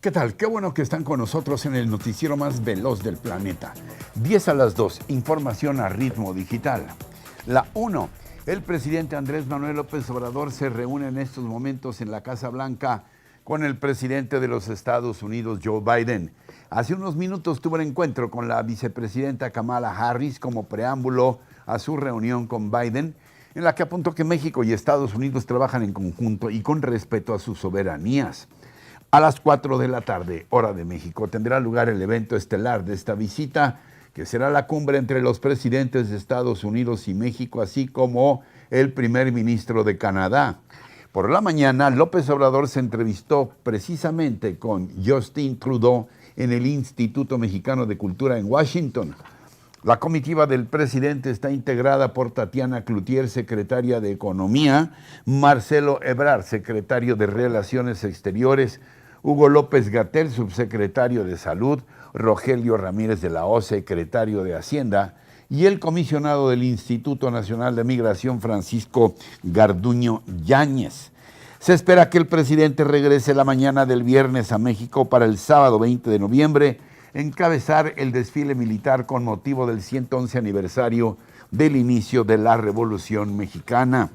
¿Qué tal? Qué bueno que están con nosotros en el noticiero más veloz del planeta. 10 a las 2, información a ritmo digital. La 1, el presidente Andrés Manuel López Obrador se reúne en estos momentos en la Casa Blanca con el presidente de los Estados Unidos, Joe Biden. Hace unos minutos tuvo un encuentro con la vicepresidenta Kamala Harris como preámbulo a su reunión con Biden, en la que apuntó que México y Estados Unidos trabajan en conjunto y con respeto a sus soberanías. A las 4 de la tarde, hora de México, tendrá lugar el evento estelar de esta visita, que será la cumbre entre los presidentes de Estados Unidos y México, así como el primer ministro de Canadá. Por la mañana, López Obrador se entrevistó precisamente con Justin Trudeau en el Instituto Mexicano de Cultura en Washington. La comitiva del presidente está integrada por Tatiana Cloutier, secretaria de Economía, Marcelo Ebrard, secretario de Relaciones Exteriores, Hugo López-Gatell, subsecretario de Salud, Rogelio Ramírez de la O, secretario de Hacienda, y el comisionado del Instituto Nacional de Migración, Francisco Garduño Yáñez. Se espera que el presidente regrese la mañana del viernes a México para el sábado 20 de noviembre, encabezar el desfile militar con motivo del 111 aniversario del inicio de la Revolución Mexicana.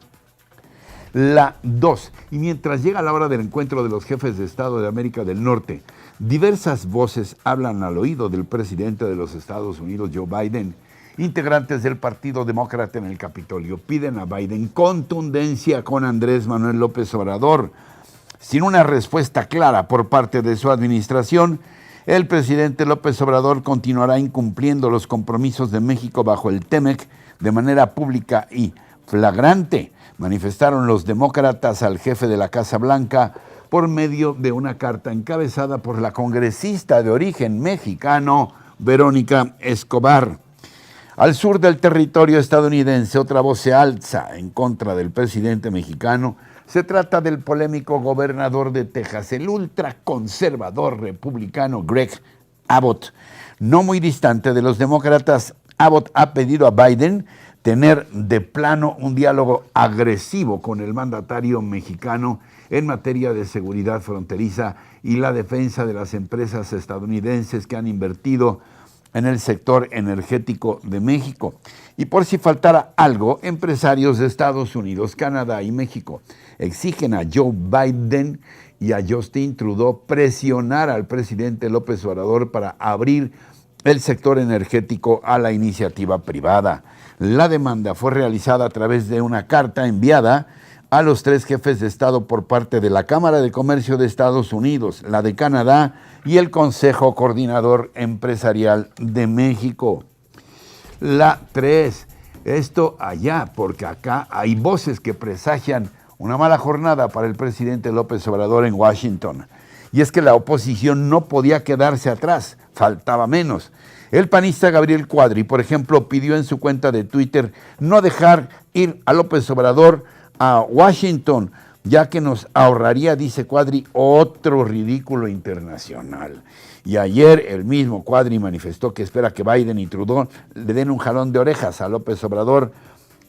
La 2. Y mientras llega la hora del encuentro de los jefes de Estado de América del Norte, diversas voces hablan al oído del presidente de los Estados Unidos, Joe Biden. Integrantes del Partido Demócrata en el Capitolio piden a Biden contundencia con Andrés Manuel López Obrador. Sin una respuesta clara por parte de su administración, el presidente López Obrador continuará incumpliendo los compromisos de México bajo el TEMEC de manera pública y flagrante, manifestaron los demócratas al jefe de la Casa Blanca por medio de una carta encabezada por la congresista de origen mexicano, Verónica Escobar. Al sur del territorio estadounidense, otra voz se alza en contra del presidente mexicano. Se trata del polémico gobernador de Texas, el ultraconservador republicano Greg Abbott. No muy distante de los demócratas, Abbott ha pedido a Biden tener de plano un diálogo agresivo con el mandatario mexicano en materia de seguridad fronteriza y la defensa de las empresas estadounidenses que han invertido en el sector energético de México. Y por si faltara algo, empresarios de Estados Unidos, Canadá y México exigen a Joe Biden y a Justin Trudeau presionar al presidente López Obrador para abrir el sector energético a la iniciativa privada. La demanda fue realizada a través de una carta enviada a los tres jefes de Estado por parte de la Cámara de Comercio de Estados Unidos, la de Canadá y el Consejo Coordinador Empresarial de México. La 3, esto allá, porque acá hay voces que presagian una mala jornada para el presidente López Obrador en Washington. Y es que la oposición no podía quedarse atrás, faltaba menos. El panista Gabriel Cuadri, por ejemplo, pidió en su cuenta de Twitter no dejar ir a López Obrador a Washington, ya que nos ahorraría, dice Cuadri, otro ridículo internacional. Y ayer el mismo Cuadri manifestó que espera que Biden y Trudeau le den un jalón de orejas a López Obrador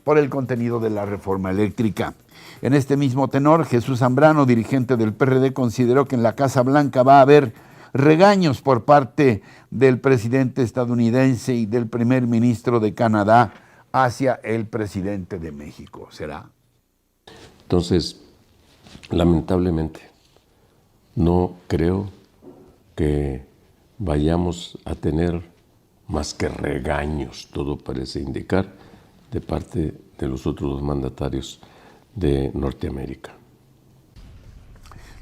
por el contenido de la reforma eléctrica. En este mismo tenor, Jesús Zambrano, dirigente del PRD, consideró que en la Casa Blanca va a haber regaños por parte del presidente estadounidense y del primer ministro de Canadá hacia el presidente de México. ¿Será? Entonces, lamentablemente, no creo que vayamos a tener más que regaños, todo parece indicar, de parte de los otros dos mandatarios de Norteamérica.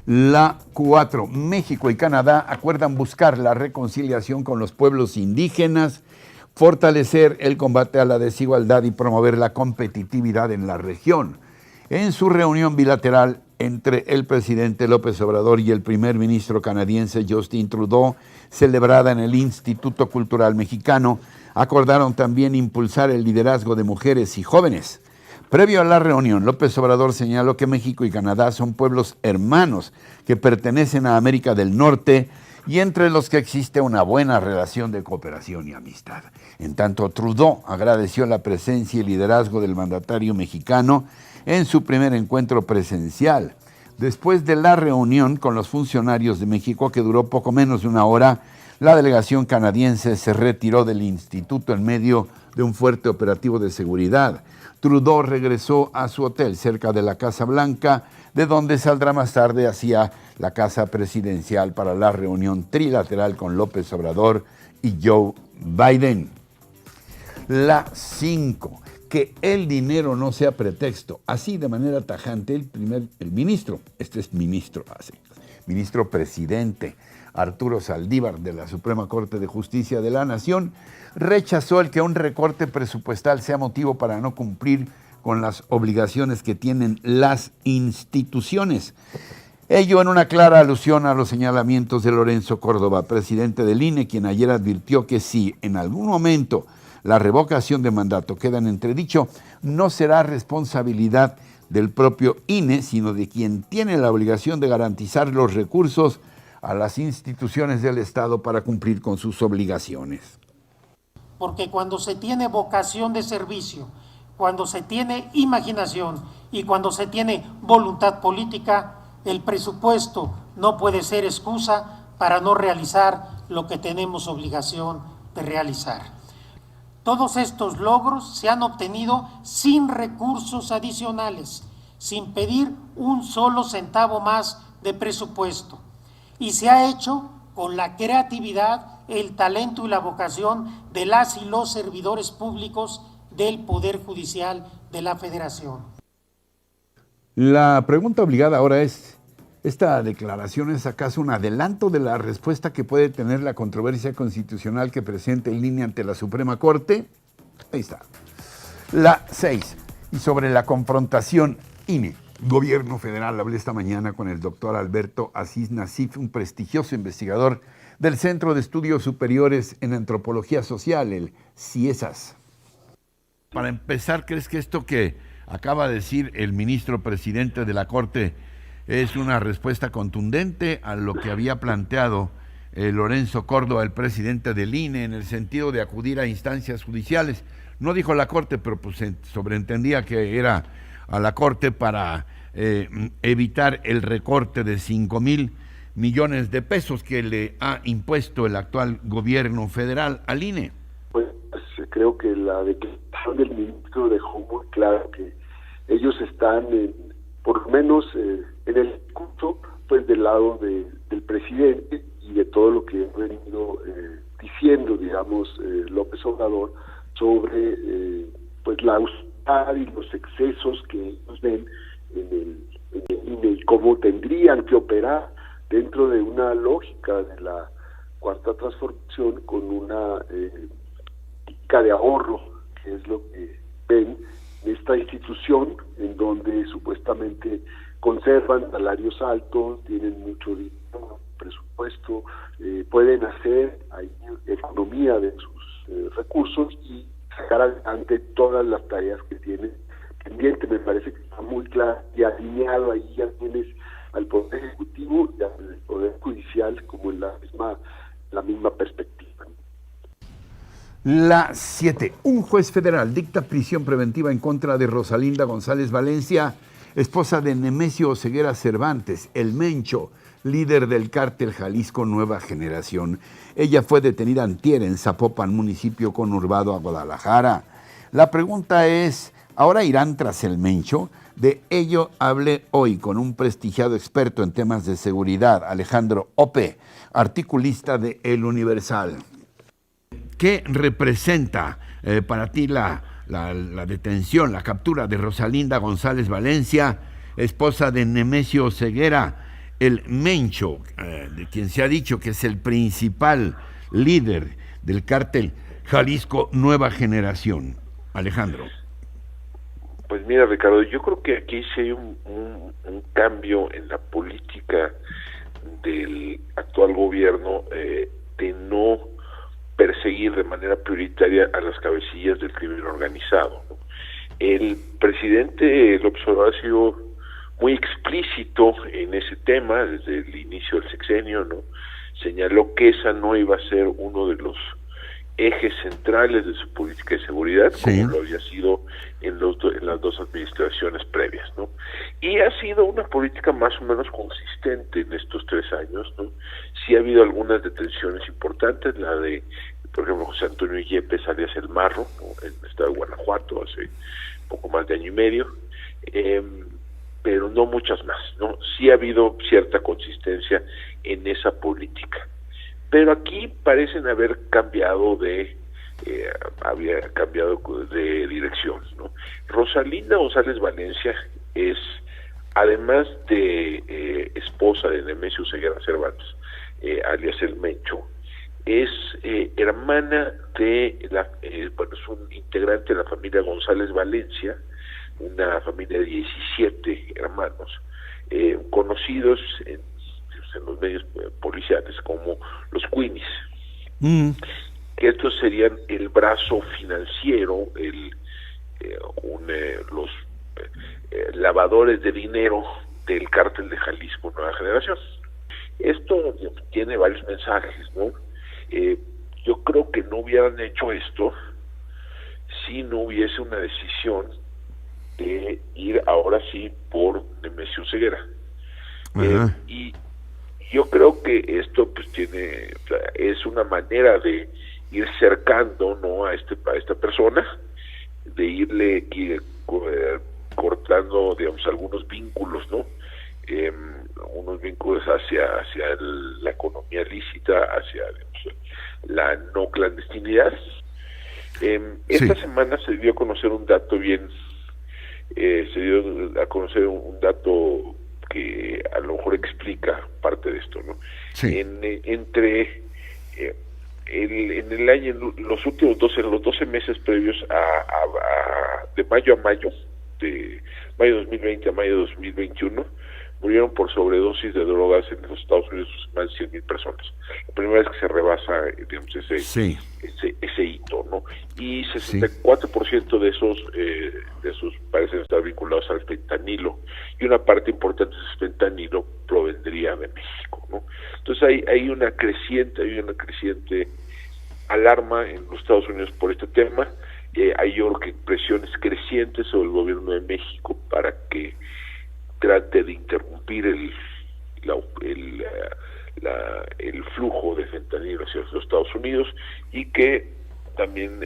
La 4. México y Canadá acuerdan buscar la reconciliación con los pueblos indígenas, fortalecer el combate a la desigualdad y promover la competitividad en la región. En su reunión bilateral entre el presidente López Obrador y el primer ministro canadiense Justin Trudeau, celebrada en el Instituto Cultural Mexicano, acordaron también impulsar el liderazgo de mujeres y jóvenes. Previo a la reunión, López Obrador señaló que México y Canadá son pueblos hermanos que pertenecen a América del Norte y entre los que existe una buena relación de cooperación y amistad. En tanto, Trudeau agradeció la presencia y liderazgo del mandatario mexicano en su primer encuentro presencial. Después de la reunión con los funcionarios de México, que duró poco menos de una hora, la delegación canadiense se retiró del instituto en medio de un fuerte operativo de seguridad. Trudeau regresó a su hotel cerca de la Casa Blanca, de donde saldrá más tarde hacia la Casa Presidencial para la reunión trilateral con López Obrador y Joe Biden. La 5. Que el dinero no sea pretexto. Así de manera tajante el ministro, ministro presidente Arturo Saldívar de la Suprema Corte de Justicia de la Nación, rechazó el que un recorte presupuestal sea motivo para no cumplir con las obligaciones que tienen las instituciones. Ello en una clara alusión a los señalamientos de Lorenzo Córdoba, presidente del INE, quien ayer advirtió que si en algún momento la revocación de mandato queda en entredicho, no será responsabilidad del propio INE, sino de quien tiene la obligación de garantizar los recursos a las instituciones del Estado para cumplir con sus obligaciones. Porque cuando se tiene vocación de servicio, cuando se tiene imaginación y cuando se tiene voluntad política, el presupuesto no puede ser excusa para no realizar lo que tenemos obligación de realizar. Todos estos logros se han obtenido sin recursos adicionales, sin pedir un solo centavo más de presupuesto. Y se ha hecho con la creatividad, el talento y la vocación de las y los servidores públicos del Poder Judicial de la Federación. La pregunta obligada ahora es, ¿esta declaración es acaso un adelanto de la respuesta que puede tener la controversia constitucional que presenta el INE ante la Suprema Corte? Ahí está. La 6. Y sobre la confrontación INE, Gobierno Federal, hablé esta mañana con el doctor Alberto Asís Nasif, un prestigioso investigador del Centro de Estudios Superiores en Antropología Social, el CIESAS. Para empezar, ¿crees que esto que acaba de decir el ministro presidente de la Corte es una respuesta contundente a lo que había planteado Lorenzo Córdoba, el presidente del INE, en el sentido de acudir a instancias judiciales? No dijo la Corte, pero pues se sobreentendía que era a la Corte para evitar el recorte de 5,000 millones de pesos que le ha impuesto el actual gobierno federal al INE. Pues creo que la declaración del ministro dejó muy claro que ellos están, por lo menos en el discurso, pues del lado del presidente y de todo lo que ha venido diciendo, digamos, López Obrador sobre pues la austeridad y los excesos que ellos ven en el INE y cómo tendrían que operar dentro de una lógica de la cuarta transformación con una política de ahorro, que es lo que ven en esta institución, en donde supuestamente conservan salarios altos, tienen mucho dinero, presupuesto, pueden hacer ahí economía de sus recursos y sacar adelante todas las tareas que tienen pendiente. Me parece que está muy claro y alineado ahí, ya tienes al Poder Ejecutivo y al Poder Judicial como en la misma perspectiva. La 7. Un juez federal dicta prisión preventiva en contra de Rosalinda González Valencia, esposa de Nemesio Oseguera Cervantes, el Mencho, líder del cártel Jalisco Nueva Generación. Ella fue detenida antier en Zapopan, municipio conurbado a Guadalajara. La pregunta es, ¿ahora irán tras el Mencho? De ello hablé hoy con un prestigiado experto en temas de seguridad, Alejandro Ope, articulista de El Universal. ¿Qué representa para ti la detención, la captura de Rosalinda González Valencia, esposa de Nemesio Oseguera, el Mencho, de quien se ha dicho que es el principal líder del cártel Jalisco Nueva Generación? Alejandro. Pues mira, Ricardo, yo creo que aquí sí hay un cambio en la política del actual gobierno de no perseguir de manera prioritaria a las cabecillas del crimen organizado, ¿no? El presidente López Obrador ha sido muy explícito en ese tema desde el inicio del sexenio, ¿no? Señaló que esa no iba a ser uno de los ejes centrales de su política de seguridad, sí, como lo había sido en las dos administraciones previas, ¿no? Y ha sido una política más o menos consistente en estos 3 años, ¿no? Sí ha habido algunas detenciones importantes, la de, por ejemplo, José Antonio Yepes alias El Marro, ¿no? En el estado de Guanajuato, hace poco más de año y medio, pero no muchas más, ¿no? Sí ha habido cierta consistencia en esa política. Pero aquí parecen haber cambiado había cambiado de dirección, ¿no? Rosalinda González Valencia es, además de esposa de Nemesio Ceguera Cervantes, alias El Mencho, es hermana de es un integrante de la familia González Valencia, una familia de 17 hermanos, conocidos en los medios policiales como los Queenies, que estos serían el brazo financiero, los lavadores de dinero del cártel de Jalisco Nueva Generación. Esto tiene varios mensajes, ¿no? Yo creo que no hubieran hecho esto si no hubiese una decisión de ir ahora sí por Nemesio Ceguera. Y yo creo que esto pues es una manera de ir cercando, ¿no?, a esta persona, de irle cortando, digamos, algunos vínculos, ¿no? Unos vínculos hacia la economía lícita, hacia, digamos, la no clandestinidad. Esta semana se dio a conocer un dato que a lo mejor explica parte de esto, ¿no? Sí. En el año, los últimos 12 meses previos de mayo a mayo, de mayo 2020 a mayo 2021, murieron por sobredosis de drogas en los Estados Unidos más de 100,000 personas. La primera vez que se rebasa, digamos, ese hito, ¿no? Y 64% de esos parecen estar vinculados al fentanilo, y una parte importante de ese fentanilo provendría de México, ¿no? Entonces hay una creciente alarma en los Estados Unidos por este tema. Hay, yo creo, que presiones crecientes sobre el gobierno de México para que trate de interrumpir el flujo de fentanilo hacia los Estados Unidos, y que también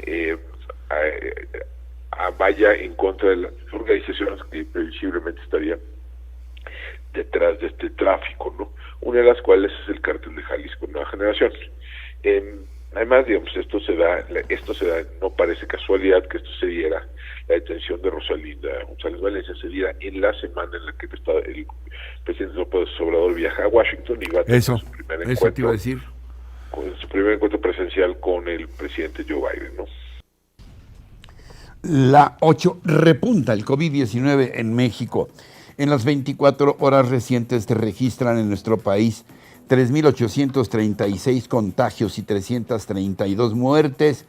vaya en contra de las organizaciones que previsiblemente estarían detrás de este tráfico, ¿no? Una de las cuales es el cártel de Jalisco Nueva Generación. Además, digamos, esto se da, no parece casualidad que esto se diera, la detención de Rosalinda González Valencia se diera en la semana en la que el presidente López Obrador viaja a Washington y va a tener su primer encuentro, te iba a decir, con su primer encuentro presencial con el presidente Joe Biden, ¿no? La 8, repunta el COVID-19 en México. En las 24 horas recientes se registran en nuestro país 3,836 contagios y 332 muertes,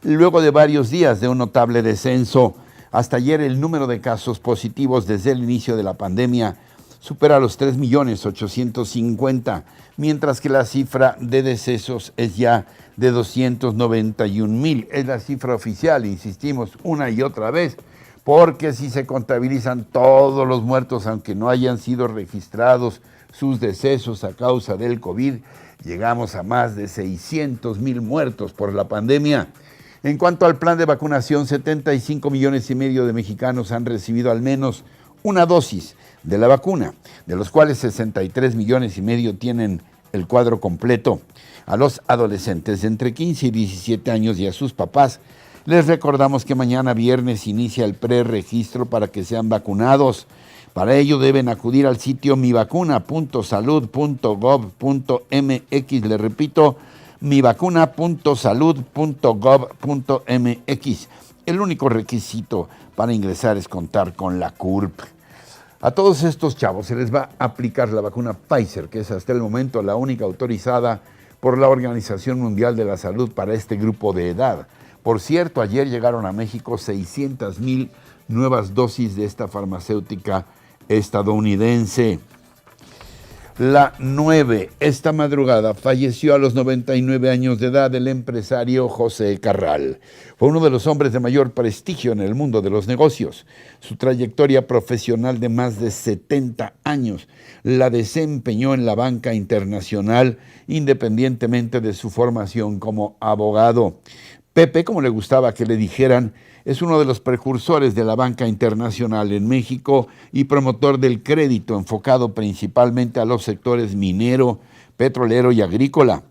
luego de varios días de un notable descenso. Hasta ayer el número de casos positivos desde el inicio de la pandemia supera los 3,850,000, mientras que la cifra de decesos es ya de 291,000. Es la cifra oficial, insistimos una y otra vez, porque si se contabilizan todos los muertos, aunque no hayan sido registrados sus decesos a causa del COVID, llegamos a más de 600,000 muertos por la pandemia. En cuanto al plan de vacunación, 75,5 millones de mexicanos han recibido al menos una dosis de la vacuna, de los cuales 63,5 millones tienen el cuadro completo. A los adolescentes de entre 15 y 17 años y a sus papás, les recordamos que mañana viernes inicia el preregistro para que sean vacunados. Para ello deben acudir al sitio mivacuna.salud.gov.mx. Le repito, mivacuna.salud.gov.mx. El único requisito para ingresar es contar con la CURP. A todos estos chavos se les va a aplicar la vacuna Pfizer, que es hasta el momento la única autorizada por la Organización Mundial de la Salud para este grupo de edad. Por cierto, ayer llegaron a México 600,000 nuevas dosis de esta farmacéutica estadounidense. La 9. Esta madrugada falleció a los 99 años de edad el empresario José Carral. Fue uno de los hombres de mayor prestigio en el mundo de los negocios. Su trayectoria profesional de más de 70 años la desempeñó en la banca internacional, independientemente de su formación como abogado. Pepe, como le gustaba que le dijeran, es uno de los precursores de la banca internacional en México y promotor del crédito enfocado principalmente a los sectores minero, petrolero y agrícola.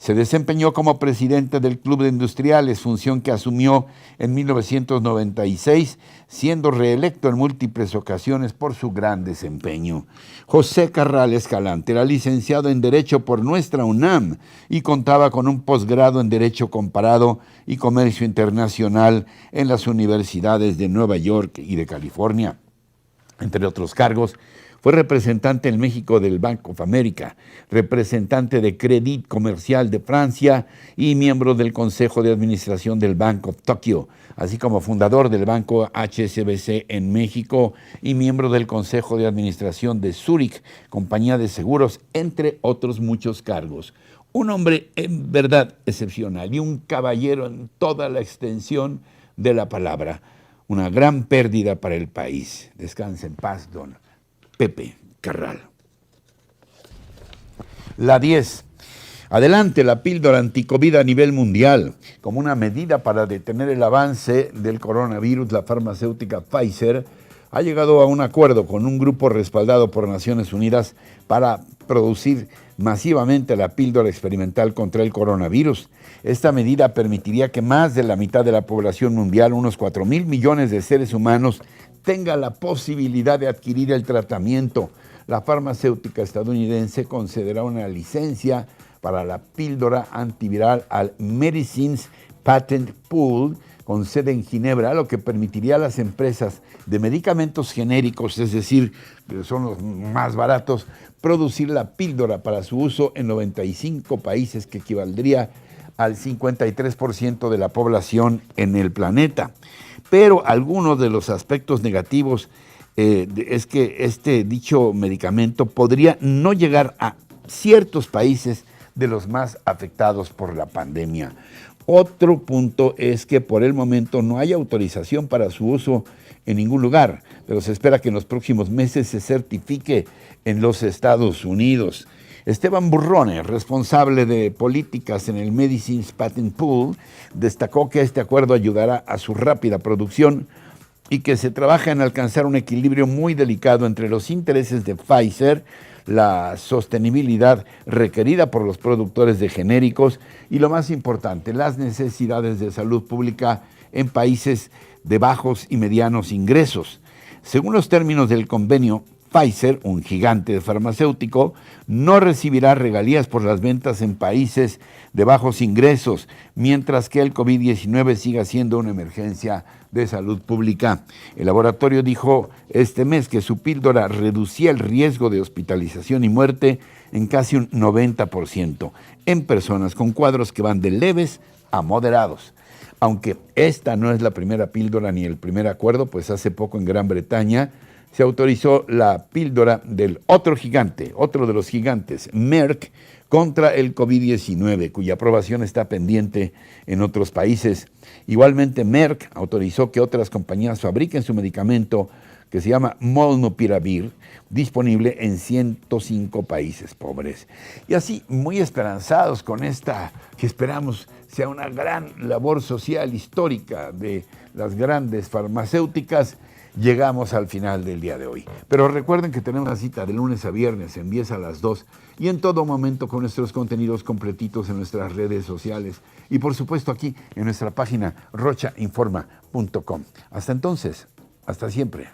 Se desempeñó como presidente del Club de Industriales, función que asumió en 1996, siendo reelecto en múltiples ocasiones por su gran desempeño. José Carral Escalante era licenciado en Derecho por nuestra UNAM y contaba con un posgrado en Derecho Comparado y Comercio Internacional en las universidades de Nueva York y de California. Entre otros cargos, fue representante en México del Bank of America, representante de Crédit Comercial de Francia y miembro del Consejo de Administración del Bank of Tokyo, así como fundador del Banco HSBC en México y miembro del Consejo de Administración de Zurich, compañía de seguros, entre otros muchos cargos. Un hombre en verdad excepcional y un caballero en toda la extensión de la palabra. Una gran pérdida para el país. Descanse en paz, don Pepe Carral. La 10. Adelante la píldora anticovid a nivel mundial. Como una medida para detener el avance del coronavirus, la farmacéutica Pfizer ha llegado a un acuerdo con un grupo respaldado por Naciones Unidas para producir masivamente la píldora experimental contra el coronavirus. Esta medida permitiría que más de la mitad de la población mundial, unos 4,000 millones de seres humanos, tenga la posibilidad de adquirir el tratamiento. La farmacéutica estadounidense concederá una licencia para la píldora antiviral al Medicines Patent Pool, con sede en Ginebra, lo que permitiría a las empresas de medicamentos genéricos, es decir, que son los más baratos, producir la píldora para su uso en 95 países, que equivaldría al 53% de la población en el planeta. Pero algunos de los aspectos negativos es que este dicho medicamento podría no llegar a ciertos países de los más afectados por la pandemia. Otro punto es que por el momento no hay autorización para su uso en ningún lugar, pero se espera que en los próximos meses se certifique en los Estados Unidos. Esteban Burrone, responsable de políticas en el Medicines Patent Pool, destacó que este acuerdo ayudará a su rápida producción y que se trabaja en alcanzar un equilibrio muy delicado entre los intereses de Pfizer, la sostenibilidad requerida por los productores de genéricos y, lo más importante, las necesidades de salud pública en países de bajos y medianos ingresos. Según los términos del convenio, Pfizer, un gigante farmacéutico, no recibirá regalías por las ventas en países de bajos ingresos, mientras que el COVID-19 siga siendo una emergencia de salud pública. El laboratorio dijo este mes que su píldora reducía el riesgo de hospitalización y muerte en casi un 90% en personas con cuadros que van de leves a moderados. Aunque esta no es la primera píldora ni el primer acuerdo, pues hace poco en Gran Bretaña se autorizó la píldora del otro gigante, otro de los gigantes, Merck, contra el COVID-19, cuya aprobación está pendiente en otros países. Igualmente, Merck autorizó que otras compañías fabriquen su medicamento que se llama Molnupiravir, disponible en 105 países pobres. Y así, muy esperanzados con esta, que esperamos sea una gran labor social histórica de las grandes farmacéuticas, llegamos al final del día de hoy. Pero recuerden que tenemos una cita de lunes a viernes, empieza a las 2 y en todo momento con nuestros contenidos completitos en nuestras redes sociales y por supuesto aquí en nuestra página rochainforma.com. Hasta entonces, hasta siempre.